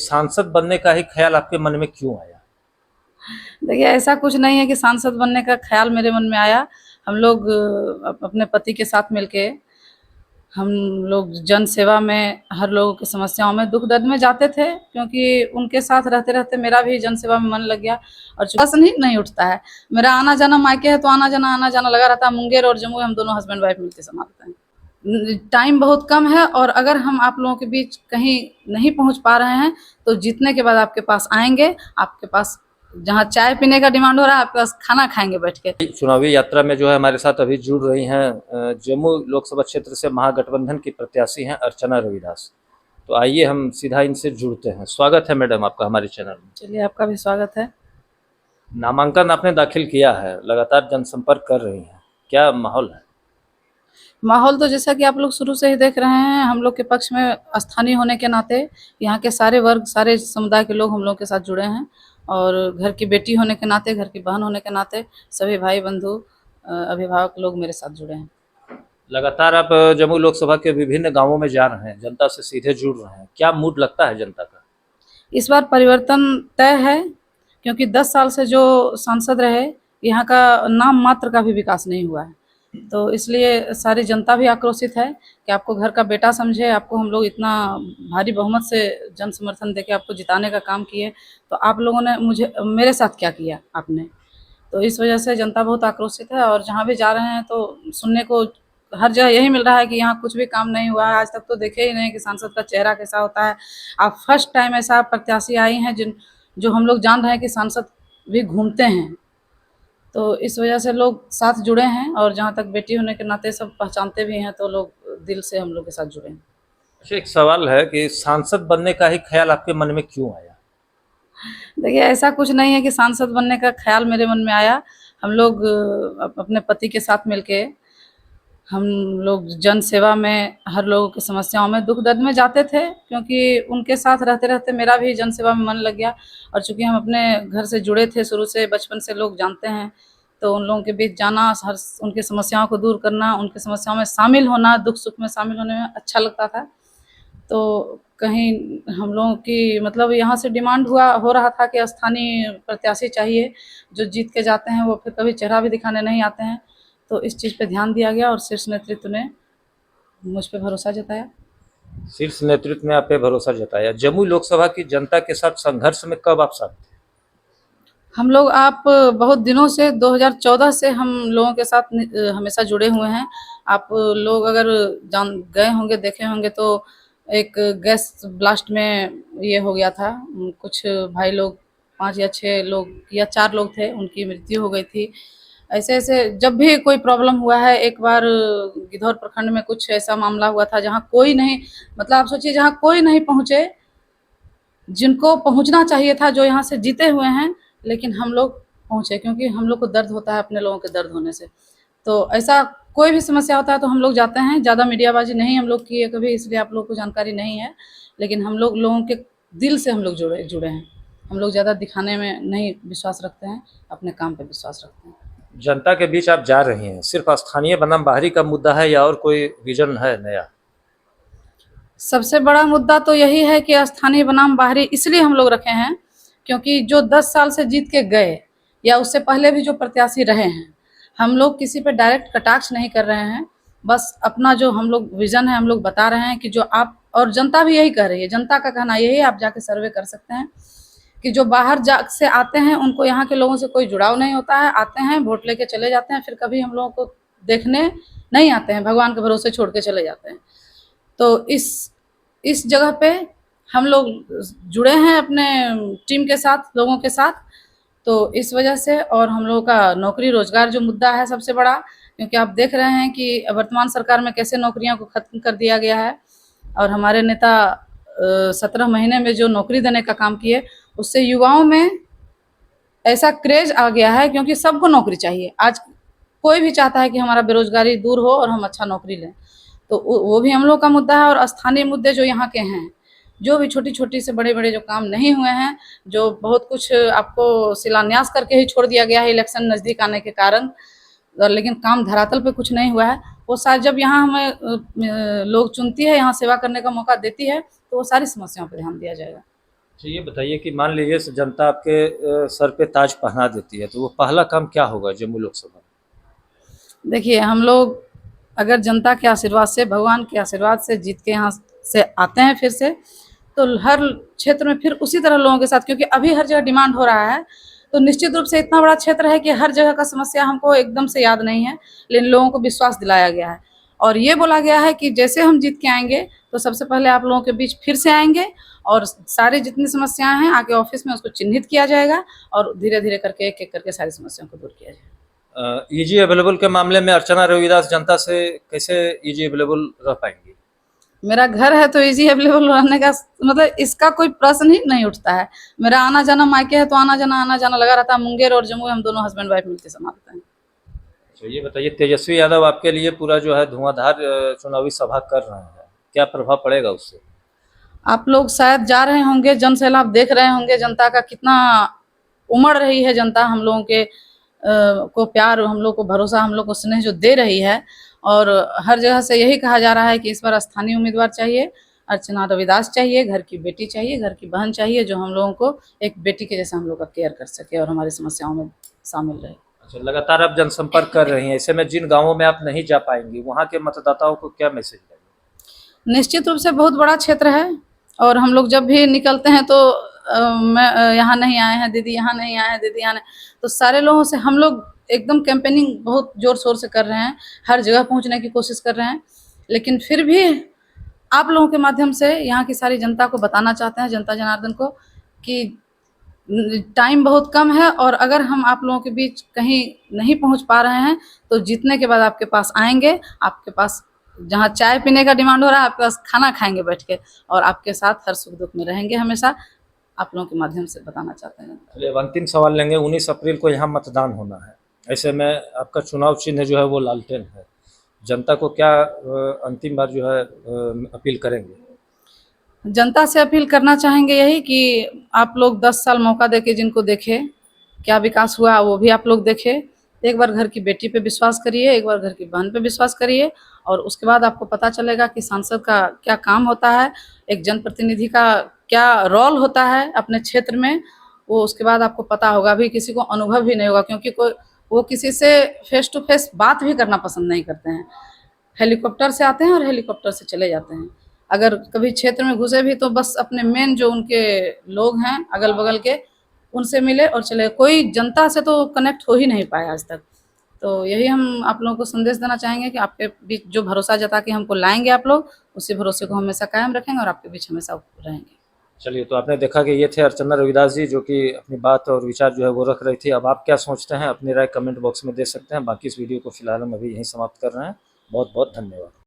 सांसद बनने का ही ख्याल आपके मन में क्यों आया? देखिए, ऐसा कुछ नहीं है कि सांसद बनने का ख़्याल मेरे मन में आया। हम लोग अपने पति के साथ मिलके हम लोग जन सेवा में हर लोगों की समस्याओं में, दुःख-दर्द में जाते थे, क्योंकि उनके साथ रहते-रहते मेरा भी जन सेवा में मन लग गया और प्रश्न ही नहीं उठता है। मेरा आना-जाना मायके है, तो आना-जाना लगा रहता है। मुंगेर और जमुई हम दोनों हस्बैंड वाइफ मिलके संभालते हैं। टाइम बहुत कम है और अगर हम आप लोगों के बीच कहीं नहीं पहुँच पा रहे हैं, तो जीतने के बाद आपके पास आएँगे, आपके पास जहाँ चाय पीने का डिमांड हो रहा है, आपके पास खाना खाएँगे बैठ के। चुनावी यात्रा में जो है हमारे साथ अभी जुड़ रही हैं जम्मू लोकसभा क्षेत्र से महागठबंधन की प्रत्याशी हैं अर्चना रविदास। तो आइए हम सीधा इनसे जुड़ते हैं। स्वागत है मैडम आपका हमारे चैनल में। चलिए, आपका भी स्वागत है। नामांकन आपने दाखिल किया है, लगातार जनसंपर्क कर रही हैं, क्या माहौल है? माहौल तो जैसा कि आप लोग शुरू से ही देख रहे हैं, हम लोग के पक्ष में स्थानीय होने के नाते यहाँ के सारे वर्ग, सारे समुदाय के लोग हम लोग के साथ जुड़े हैं और घर की बेटी होने के नाते, घर की बहन होने के नाते सभी भाई बंधु अभिभावक लोग मेरे साथ जुड़े हैं। लगातार आप जम्मू लोकसभा के विभिन्न गांवों में जा रहे हैं, जनता से सीधे जुड़ रहे हैं, क्या मूड लगता है जनता का? इस बार परिवर्तन तय है, क्योंकि 10 साल से जो सांसद रहे, यहाँ का नाम मात्र का भी विकास नहीं हुआ है। तो इसलिए सारी जनता भी आक्रोशित है कि आपको घर का बेटा समझे, आपको हम लोग इतना भारी बहुमत से जन समर्थन देके आपको जिताने का काम किए, तो आप लोगों ने मेरे साथ क्या किया आपने? तो इस वजह से जनता बहुत आक्रोशित है और जहाँ भी जा रहे हैं तो सुनने को हर जगह यही मिल रहा है कि यहाँ कुछ भी काम नहीं हुआ है। आज तक तो देखे ही नहीं कि सांसद का चेहरा कैसा होता है। आप फर्स्ट टाइम ऐसा प्रत्याशी आई हैं जो हम लोग जान रहे हैं कि सांसद भी घूमते हैं। तो इस वजह से लोग साथ जुड़े हैं और जहाँ तक बेटी होने के नाते सब पहचानते भी हैं, तो लोग दिल से हम लोग के साथ जुड़े हैं। अच्छा, एक सवाल है कि सांसद बनने का ही ख्याल आपके मन में क्यों आया? देखिए, ऐसा कुछ नहीं है कि सांसद बनने का ख़्याल मेरे मन में आया। हम लोग अपने पति के साथ मिलके हम लोग जन सेवा में हर लोगों की समस्याओं में, दुःख-दर्द में जाते थे, क्योंकि उनके साथ रहते-रहते मेरा भी जन सेवा में मन लग गया और चूँकि हम अपने घर से जुड़े थे शुरू से, बचपन से लोग जानते हैं, तो उन लोगों के बीच जाना, हर उनकी समस्याओं को दूर करना, उनकी समस्याओं में शामिल होना, दुःख-सुख में शामिल होने में अच्छा लगता था। तो कहीं हम लोगों की मतलब यहाँ से डिमांड हो रहा था कि स्थानीय प्रत्याशी चाहिए, जो जीत के जाते हैं वो फिर कभी चेहरा भी दिखाने नहीं आते हैं। तो इस चीज़ पे ध्यान दिया गया और शीर्ष नेतृत्व ने मुझ पे भरोसा जताया। शीर्ष नेतृत्व ने आप पे भरोसा जताया। जम्मू लोकसभा की जनता के साथ संघर्ष में कब आप साथ थे? हम लोग आप बहुत दिनों से 2014 से हम लोगों के साथ हमेशा जुड़े हुए हैं। आप लोग अगर जान गए होंगे, देखे होंगे तो एक गैस ब्लास्ट में ये हो गया था। कुछ भाई लोग 5 या 6 लोग या 4 लोग थे, उनकी मृत्यु हो गई थी। ऐसे-ऐसे जब भी कोई प्रॉब्लम हुआ है, एक बार गिद्धौर प्रखंड में कुछ ऐसा मामला हुआ था जहाँ कोई नहीं, मतलब आप सोचिए जहाँ कोई नहीं पहुँचे, जिनको पहुँचना चाहिए था, जो यहाँ से जीते हुए हैं, लेकिन हम लोग पहुँचे, क्योंकि हम लोग को दर्द होता है अपने लोगों के दर्द होने से। तो ऐसा कोई भी समस्या होता है तो हम लोग जाते हैं, ज़्यादा मीडियाबाजी नहीं हम लोग की है कभी, इसलिए आप लोग को जानकारी नहीं है। लेकिन हम लोग लोगों के दिल से हम लोग जुड़े हैं। हम लोग ज़्यादा दिखाने में नहीं विश्वास रखते हैं, अपने काम पे विश्वास रखते हैं। जनता के बीच आप जा रही हैं, सिर्फ स्थानीय बनाम बाहरी का मुद्दा है या और कोई विजन है नया? सबसे बड़ा मुद्दा तो यही है कि स्थानीय बनाम बाहरी इसलिए हम लोग रखे हैं, क्योंकि जो 10 साल से जीत के गए या उससे पहले भी जो प्रत्याशी रहे हैं, हम लोग किसी पे डायरेक्ट कटाक्ष नहीं कर रहे हैं। बस अपना जो हम लोग विज़न है हम लोग बता रहे हैं कि जो आप, और जनता भी यही कह रही है, जनता का कहना यही है, आप जाके सर्वे कर सकते हैं कि जो बाहर जा से आते हैं उनको यहाँ के लोगों से कोई जुड़ाव नहीं होता है। आते हैं, वोट लेके चले जाते हैं, फिर कभी हम लोगों को देखने नहीं आते हैं, भगवान के भरोसे छोड़ के चले जाते हैं। तो इस जगह पे हम लोग जुड़े हैं अपने टीम के साथ, लोगों के साथ। तो इस वजह से, और हम लोगों का नौकरी रोजगार जो मुद्दा है सबसे बड़ा, क्योंकि आप देख रहे हैं कि वर्तमान सरकार में कैसे नौकरियों को खत्म कर दिया गया है और हमारे नेता 17 महीने में जो नौकरी देने का काम किए, उससे युवाओं में ऐसा क्रेज आ गया है, क्योंकि सबको नौकरी चाहिए। आज कोई भी चाहता है कि हमारा बेरोजगारी दूर हो और हम अच्छा नौकरी लें। तो वो भी हम लोग का मुद्दा है। और स्थानीय मुद्दे जो यहाँ के हैं, जो भी छोटी-छोटी से बड़े-बड़े जो काम नहीं हुए हैं, जो बहुत कुछ आपको शिलान्यास करके ही छोड़ दिया गया है इलेक्शन नज़दीक आने के कारण, लेकिन काम धरातल पे कुछ नहीं हुआ है, वो शायद जब यहाँ हमें लोग चुनती है, यहाँ सेवा करने का मौका देती है, तो वो सारी समस्याओं पे ध्यान दिया जाएगा। तो ये बताइए कि मान लीजिए जनता आपके सर पे ताज पहना देती है, तो वो पहला काम क्या होगा जम्मू लोकसभा में? देखिए, हम लोग अगर जनता के आशीर्वाद से, भगवान के आशीर्वाद से जीत के यहाँ से आते हैं फिर से, तो हर क्षेत्र में फिर उसी तरह लोगों के साथ, क्योंकि अभी हर जगह डिमांड हो रहा है, तो निश्चित रूप से इतना बड़ा क्षेत्र है कि हर जगह का समस्या हमको एकदम से याद नहीं है, लेकिन लोगों को विश्वास दिलाया गया है और ये बोला गया है कि जैसे हम जीत के आएंगे तो सबसे पहले आप लोगों के बीच फिर से आएंगे और सारी जितनी समस्याएं हैं आके ऑफिस में उसको चिन्हित किया जाएगा और धीरे धीरे करके एक एक करके सारी समस्याओं को दूर किया जाएगा। ईजी अवेलेबल के मामले में अर्चना रविदास जनता से कैसे ईजी अवेलेबल रह पाएंगी? मेरा घर है तो इजी अवेलेबल रहने का मतलब इसका कोई प्रश्न ही नहीं उठता है। मेरा आना जाना मायके है तो आना जाना लगा रहता है। मुंगेर और जम्मू हम दोनों हस्बैंड वाइफ मिलकर संभालते हैं। तो ये बताइए, तेजस्वी यादव आपके लिए पूरा जो है धुआंधार चुनावी सभा कर रहे हैं, क्या प्रभाव पड़ेगा उससे? आप लोग शायद जा रहे होंगे, जन सैलाब देख रहे होंगे, जनता का कितना उमड़ रही है जनता हम लोगों के को प्यार, हम लोग को भरोसा, हम लोग को स्नेह जो दे रही है। और हर जगह से यही कहा जा रहा है कि इस बार स्थानीय उम्मीदवार चाहिए, अर्चना रविदास चाहिए, घर की बेटी चाहिए, घर की बहन चाहिए, जो हम लोगों को एक बेटी के जैसा हम लोग का केयर कर सके और हमारी समस्याओं में शामिल रहे। अच्छा, लगातार आप जनसंपर्क कर रही हैं, ऐसे में जिन गांवों में आप नहीं जा पाएंगी वहां के मतदाताओं को क्या मैसेज देंगे? निश्चित रूप से बहुत बड़ा क्षेत्र है और हम लोग जब भी निकलते हैं तो मैं यहाँ नहीं आए हैं दीदी, यहाँ नहीं आए हैं दीदी, यहाँ नहीं, तो सारे लोगों से हम लोग एकदम कैंपेनिंग बहुत जोर शोर से कर रहे हैं, हर जगह पहुँचने की कोशिश कर रहे हैं। लेकिन फिर भी आप लोगों के माध्यम से यहाँ की सारी जनता को बताना चाहते हैं, जनता जनार्दन को, कि टाइम बहुत कम है और अगर हम आप लोगों के बीच कहीं नहीं पहुँच पा रहे हैं तो जीतने के बाद आपके पास आएंगे, आपके पास जहाँ चाय पीने का डिमांड हो रहा है आपके पास खाना खाएंगे बैठ के और आपके साथ हर सुख दुख में रहेंगे हमेशा। आप लोगों के माध्यम से बताना चाहते हैं। चलिए, अब अंतिम सवाल लेंगे। 19 अप्रैल को यहाँ मतदान होना है, ऐसे में आपका चुनाव चिन्ह जो है वो लालटेन है, जनता को क्या अंतिम बार जो है अपील करेंगे? जनता से अपील करना चाहेंगे यही कि आप लोग 10 साल मौका देके जिनको देखे, क्या विकास हुआ वो भी आप लोग देखे। एक बार घर की बेटी पे विश्वास करिए, एक बार घर की बहन पे विश्वास करिए और उसके बाद आपको पता चलेगा कि सांसद का क्या काम होता है, एक जनप्रतिनिधि का क्या रोल होता है अपने क्षेत्र में। वो उसके बाद आपको पता होगा। अभी किसी को अनुभव भी नहीं होगा क्योंकि कोई वो किसी से फेस टू फेस बात भी करना पसंद नहीं करते हैं। हेलीकॉप्टर से आते हैं और हेलीकॉप्टर से चले जाते हैं। अगर कभी क्षेत्र में घुसे भी तो बस अपने मेन जो उनके लोग हैं अगल बगल के उनसे मिले और चले, कोई जनता से तो कनेक्ट हो ही नहीं पाया आज तक। तो यही हम आप लोगों को संदेश देना चाहेंगे कि आपके बीच जो भरोसा जता के हमको लाएंगे आप लोग, उसी भरोसे को हमेशा कायम रखेंगे और आपके बीच हमेशा रहेंगे। चलिए, तो आपने देखा कि ये थे अर्चना रविदास जी, जो कि अपनी बात और विचार जो है वो रख रही थी। अब आप क्या सोचते हैं अपनी राय कमेंट बॉक्स में दे सकते हैं। बाकी इस वीडियो को फिलहाल हम अभी यहीं समाप्त कर रहे हैं। बहुत बहुत धन्यवाद।